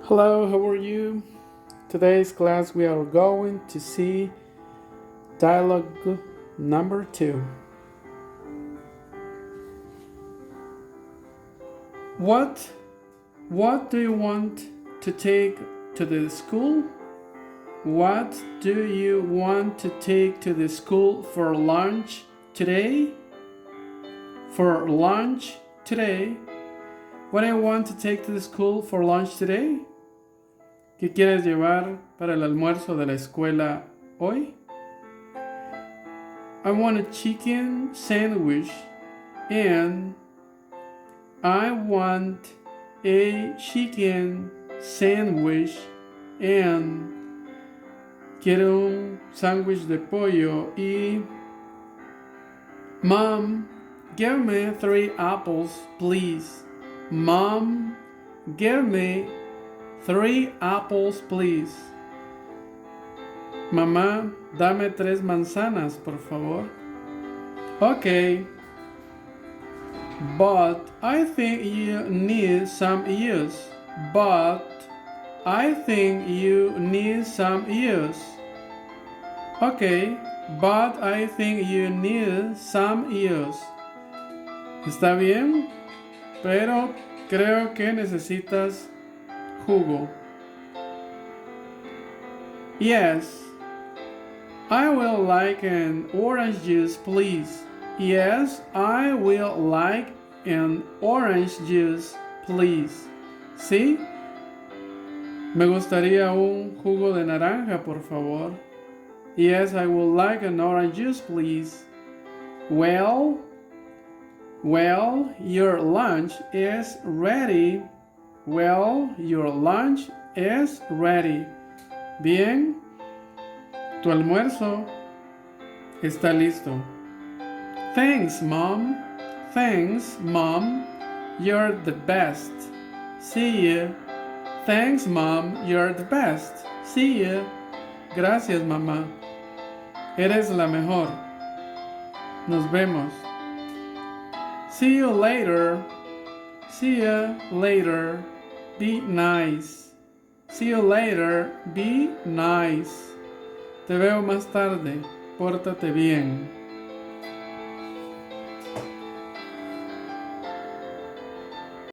Hello, how are you? Today's class we are going to see dialogue number 2. What do you want to take to the school? What do you want to take to the school for lunch today? For lunch today? What do you want to take to the school for lunch today? ¿Qué quieres llevar para el almuerzo de la escuela hoy? I want a chicken sandwich and I want a chicken sandwich and quiero un sándwich de pollo y Mom, give me 3 apples, please. Mom, give me 3 apples, please. Mamá, dame 3 manzanas, por favor. Okay. But I think you need some ears. But I think you need some ears. Okay. But I think you need some ears. ¿Está bien? Pero creo que necesitas jugo. Yes. I will like an orange juice, please. Yes, I will like an orange juice, please. ¿Sí? Me gustaría un jugo de naranja, por favor. Yes, I would like an orange juice, please. Well, your lunch is ready. Well, your lunch is ready. Bien, tu almuerzo está listo. Thanks, Mom. Thanks, Mom. You're the best. See you. Thanks, Mom. You're the best. See you. Gracias, mamá. Eres la mejor. Nos vemos. See you later. See you later. Be nice. See you later. Be nice. Te veo más tarde. Pórtate bien.